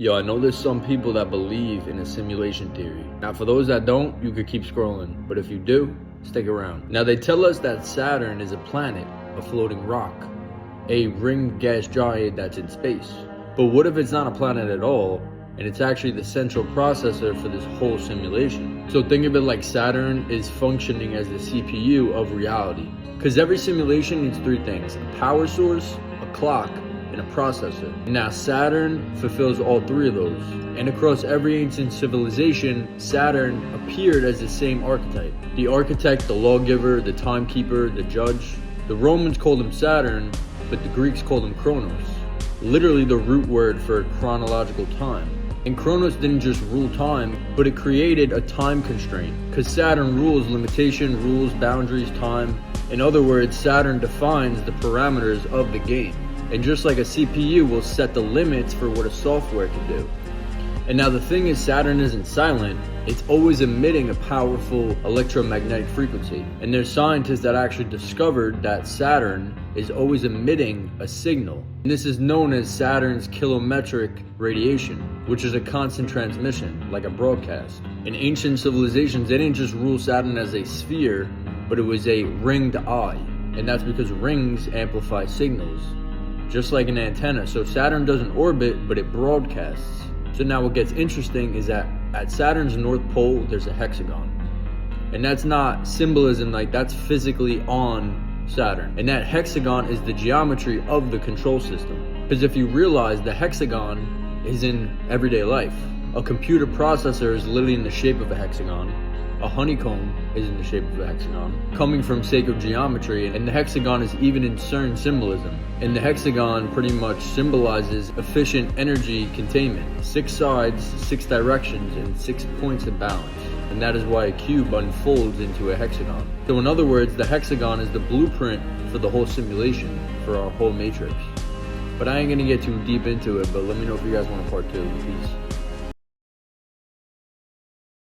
Yo, I know there's some people that believe in a simulation theory. Now, for those that don't, you could keep scrolling. But if you do, stick around. Now, they tell us that Saturn is a planet, a floating rock, a ringed gas giant that's in space. But what if it's not a planet at all, and it's actually the central processor for this whole simulation? So think of it like Saturn is functioning as the CPU of reality. Because every simulation needs three things: a power source, a clock, and a processor. And now Saturn fulfills all three of those. And across every ancient civilization, Saturn appeared as the same archetype. The architect, the lawgiver, the timekeeper, the judge. The Romans called him Saturn, but the Greeks called him Kronos. Literally the root word for chronological time. And Kronos didn't just rule time, but it created a time constraint. Because Saturn rules limitation, rules, boundaries, time. In other words, Saturn defines the parameters of the game. And just like a CPU will set the limits for what a software can do. And now the thing is, Saturn isn't silent, it's always emitting a powerful electromagnetic frequency. And there's scientists that actually discovered that Saturn is always emitting a signal. And this is known as Saturn's kilometric radiation, which is a constant transmission, like a broadcast. In ancient civilizations, they didn't just rule Saturn as a sphere, but it was a ringed eye. And that's because rings amplify signals, just like an antenna. So Saturn doesn't orbit, but it broadcasts. So now what gets interesting is that at Saturn's North Pole, there's a hexagon. And that's not symbolism, like that's physically on Saturn. And that hexagon is the geometry of the control system. Because if you realize the hexagon is in everyday life. A computer processor is literally in the shape of a hexagon. A honeycomb is in the shape of a hexagon, coming from sacred geometry, and the hexagon is even in CERN symbolism. And the hexagon pretty much symbolizes efficient energy containment. 6 sides, 6 directions, and 6 points of balance. And that is why a cube unfolds into a hexagon. So in other words, the hexagon is the blueprint for the whole simulation, for our whole matrix. But I ain't gonna get too deep into it, but let me know if you guys want a part 2. Peace.